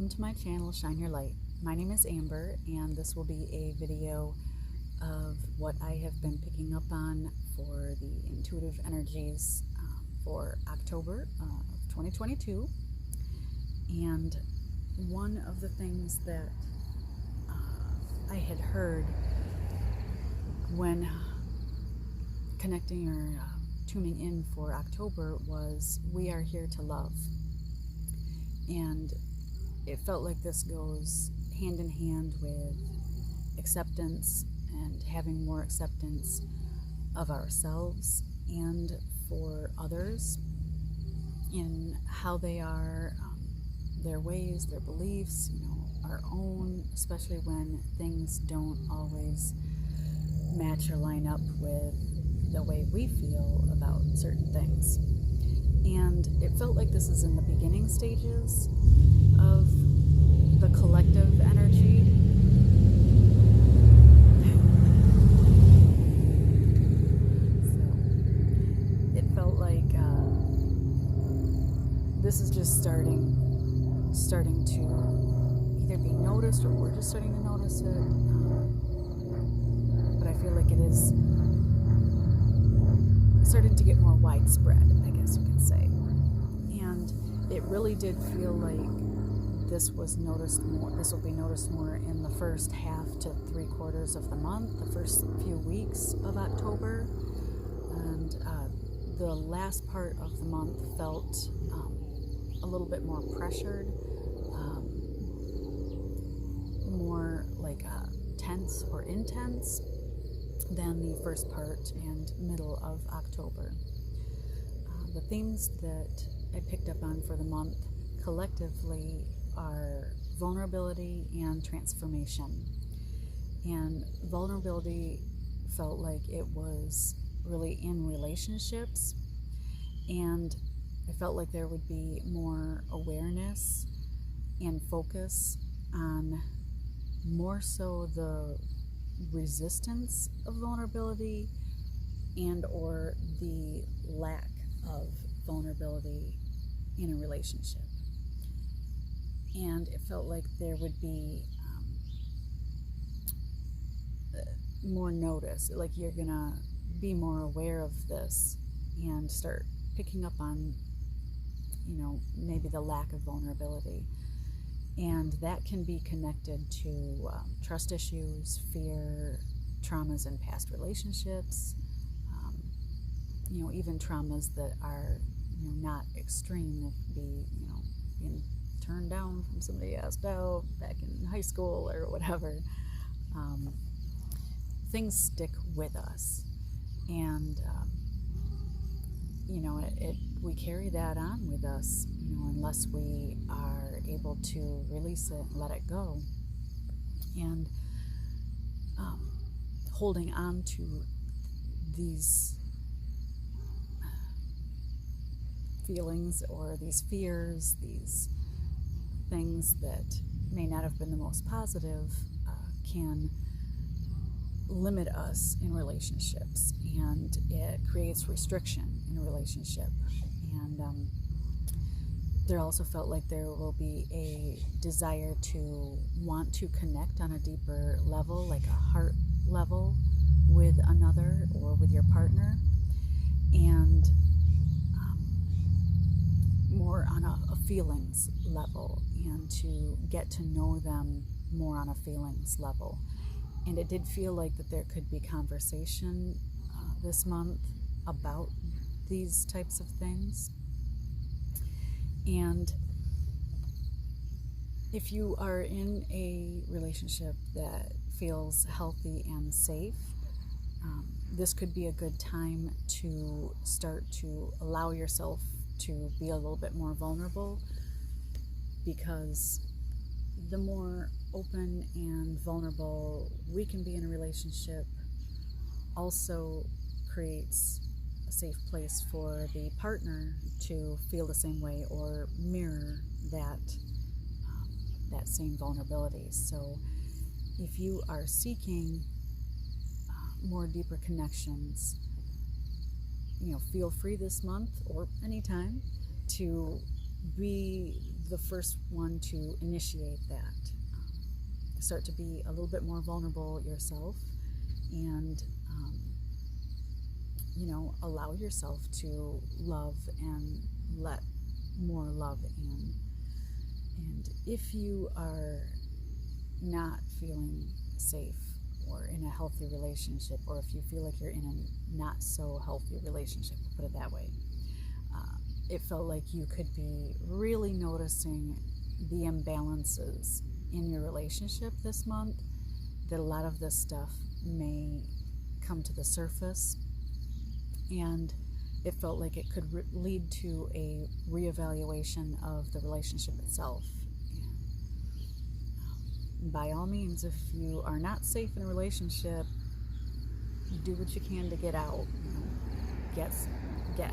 welcome to my channel, Shine Your Light. My name is Amber, and this will be a video of what I have been picking up on for the intuitive energies for October of 2022. And one of the things that I had heard when connecting or tuning in for October was, we are here to love. And it felt like this goes hand in hand with acceptance and having more acceptance of ourselves and for others in how they are, their ways, their beliefs, our own, especially when things don't always match or line up with the way we feel about certain things. And it felt like this is in the beginning stages of the collective energy. So it felt like this is just starting to either be noticed, or we're just starting to notice it. But I feel like it is starting to get more widespread, I guess you could say. And it really did feel like this was noticed more. This will be noticed more in the first half to 3/4 of the month, the first few weeks of October. And the last part of the month felt a little bit more pressured, more like tense or intense than the first part and middle of October. The themes that I picked up on for the month collectively are vulnerability and transformation. And vulnerability felt like it was really in relationships, and I felt like there would be more awareness and focus on more so the resistance of vulnerability and or the lack of vulnerability in a relationship. And it felt like there would be more notice, like you're gonna be more aware of this and start picking up on maybe the lack of vulnerability. And that can be connected to trust issues, fear, traumas in past relationships, even traumas that are not extreme. It could be being turned down from somebody you asked out back in high school or whatever. Things stick with us, and we carry that on with us, unless we are able to release it and let it go. And holding on to these feelings or these fears, these things that may not have been the most positive, can limit us in relationships, and it creates restriction in a relationship. And there also felt like there will be a desire to want to connect on a deeper level, like a heart level with another or with your partner, and more on a feelings level, and to get to know them more on a feelings level. And it did feel like that there could be conversation this month about these types of things. And if you are in a relationship that feels healthy and safe, this could be a good time to start to allow yourself to be a little bit more vulnerable, because the more open and vulnerable we can be in a relationship also creates a safe place for the partner to feel the same way or mirror that same vulnerability. So if you are seeking more deeper connections, feel free this month or anytime to be the first one to initiate that. Start to be a little bit more vulnerable yourself, and allow yourself to love and let more love in. And if you are not feeling safe or in a healthy relationship, or if you feel like you're in a not so healthy relationship, put it that way, it felt like you could be really noticing the imbalances in your relationship this month, that a lot of this stuff may come to the surface, and it felt like it could lead to a reevaluation of the relationship itself. And, by all means, if you are not safe in a relationship, do what you can to get out. Get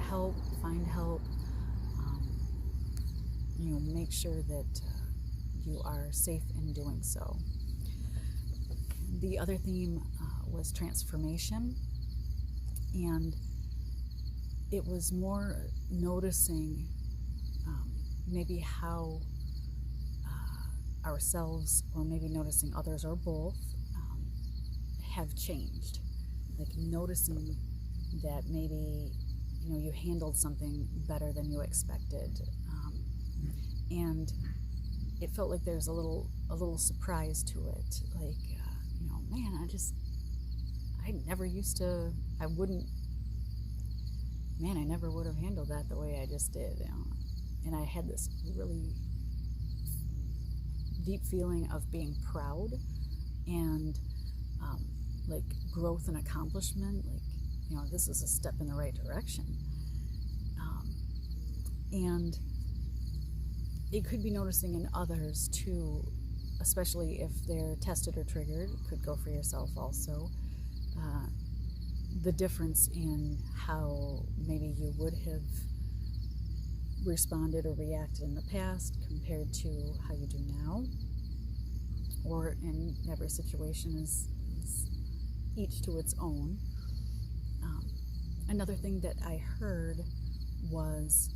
help, find help. Make sure that you are safe in doing so. The other theme was transformation, and it was more noticing maybe how ourselves, or maybe noticing others, or both, have changed. Like noticing that maybe you handled something better than you expected, and it felt like there's a little surprise to it. Like man, I never used to. I never would have handled that the way I just did. And I had this really deep feeling of being proud and like growth and accomplishment. Like this is a step in the right direction. And it could be noticing in others too, especially if they're tested or triggered. It could go for yourself also. The difference in how maybe you would have responded or reacted in the past compared to how you do now, or in every situation is each to its own. Another thing that I heard was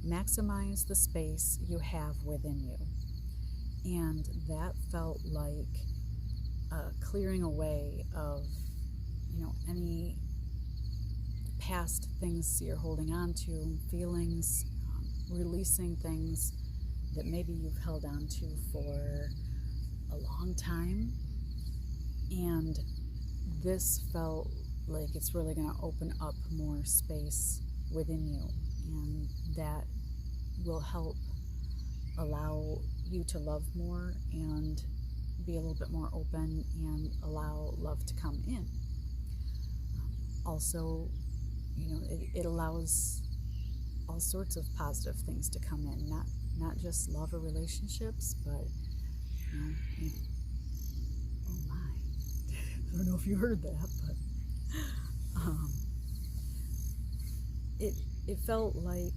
maximize the space you have within you. And that felt like clearing away of, any past things you're holding on to, feelings, releasing things that maybe you've held on to for a long time. And this felt like it's really going to open up more space within you, and that will help allow you to love more and be a little bit more open and allow love to come in. Also, it allows all sorts of positive things to come in, not just love or relationships, but oh my, I don't know if you heard that, but it felt like,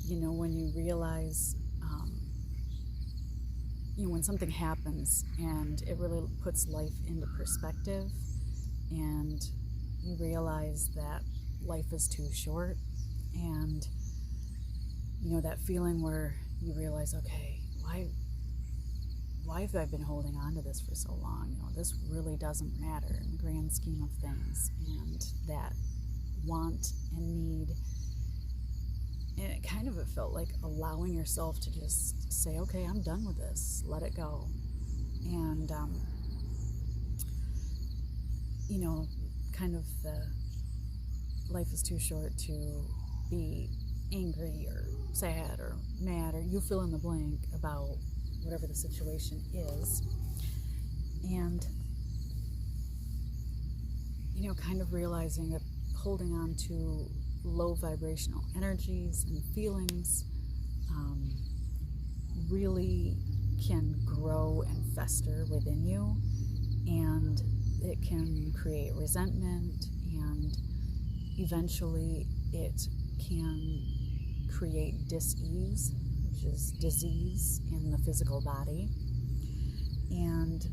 when you realize, when something happens and it really puts life into perspective, and you realize that life is too short, and that feeling where you realize, okay, why have I been holding on to this for so long? This really doesn't matter in the grand scheme of things, and that want and need. And it felt like allowing yourself to just say, okay, I'm done with this, let it go. And the life is too short to be angry or sad or mad, or you fill in the blank about whatever the situation is. And realizing that holding on to low vibrational energies and feelings really can grow and fester within you, and it can create resentment, and eventually it can create dis-ease, which is disease in the physical body. And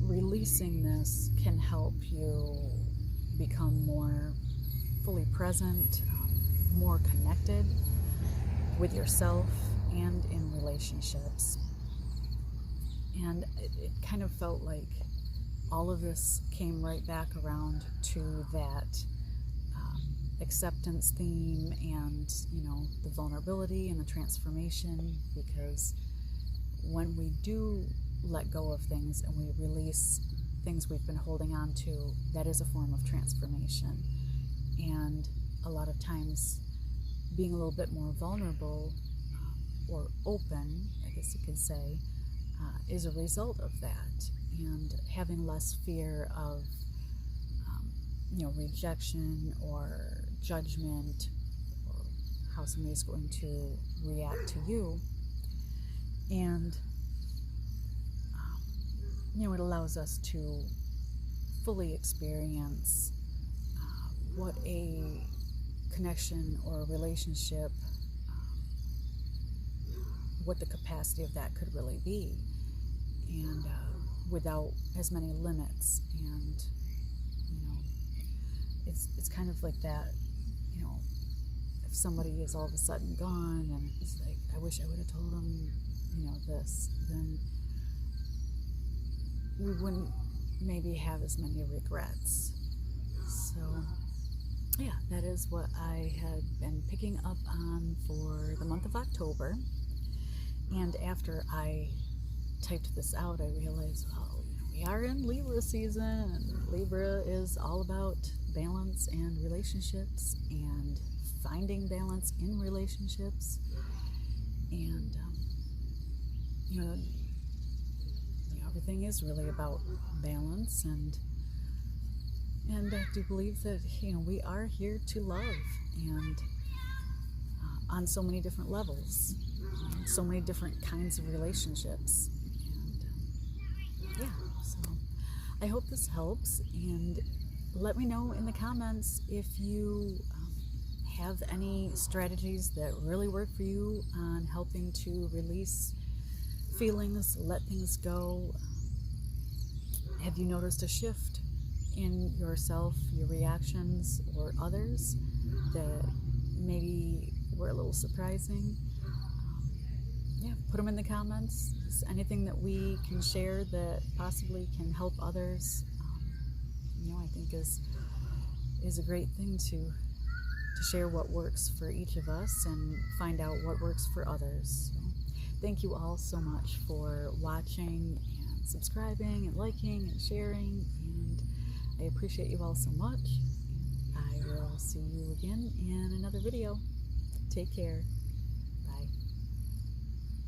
releasing this can help you become more fully present, more connected, with yourself and in relationships. And it kind of felt like all of this came right back around to that acceptance theme, and the vulnerability and the transformation, because when we do let go of things and we release things we've been holding on to, that is a form of transformation. And a lot of times being a little bit more vulnerable or open, I guess you could say, is a result of that, and having less fear of rejection or judgment, or how somebody's going to react to you. And it allows us to fully experience what a connection or a relationship, what the capacity of that could really be, and without as many limits. And it's kind of like that, if somebody is all of a sudden gone and it's like, I wish I would have told them this, then we wouldn't maybe have as many regrets. So yeah, that is what I had been picking up on for the month of October. And after I typed this out, I realized, well, we are in Libra season, and Libra is all about balance and relationships, and finding balance in relationships. And everything is really about balance, and I do believe that we are here to love, and on so many different levels, so many different kinds of relationships. And yeah, so I hope this helps, and let me know in the comments if you have any strategies that really work for you on helping to release feelings, let things go. Have you noticed a shift in yourself, your reactions, or others that maybe were a little surprising? Yeah, put them in the comments. Is anything that we can share that possibly can help others? I think is a great thing to share what works for each of us and find out what works for others. So, thank you all so much for watching and subscribing and liking and sharing, and I appreciate you all so much. I will see you again in another video. Take care.